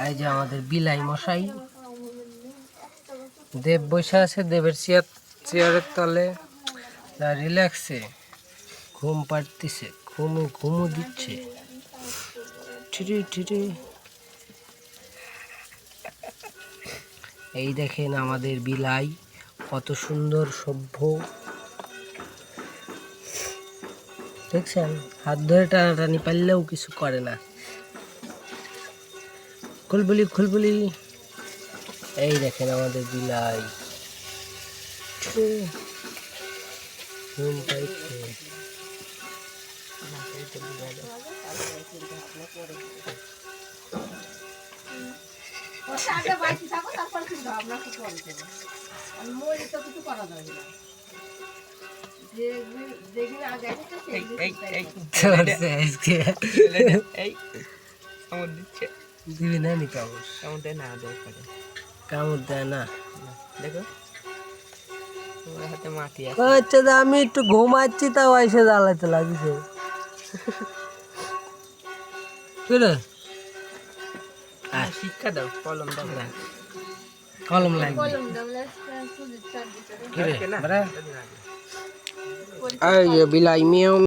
এই যে আমাদের বিলাই মশাই দেব বসে আছে, দেবের চেয়ারের তলে রিল্যাক্সে ঘুম পাড়তেছে, ঘুমু দিচ্ছে। ঠিরি ঠিরি। এই দেখেন আমাদের বিলাই কত সুন্দর সভ্য, দেখছেন? হাত ধরে টানাটানি পারলেও কিছু করে না। খুলবুলি খুলবুলি। এই দেখেন আমাদের বিলাই ঘুম পাইছে। দিবি না নি কামড়? কামড় দেয় না, কামড় দেয় না। দেখো হাতে মাটি আছে। আচ্ছা, আমি একটু ঘুমাচ্ছি, তাও এসে জ্বালাতে লাগছে। শিক্ষা দাও, কলম দাও, কলম লাগবে। বিলাই মিয়াও।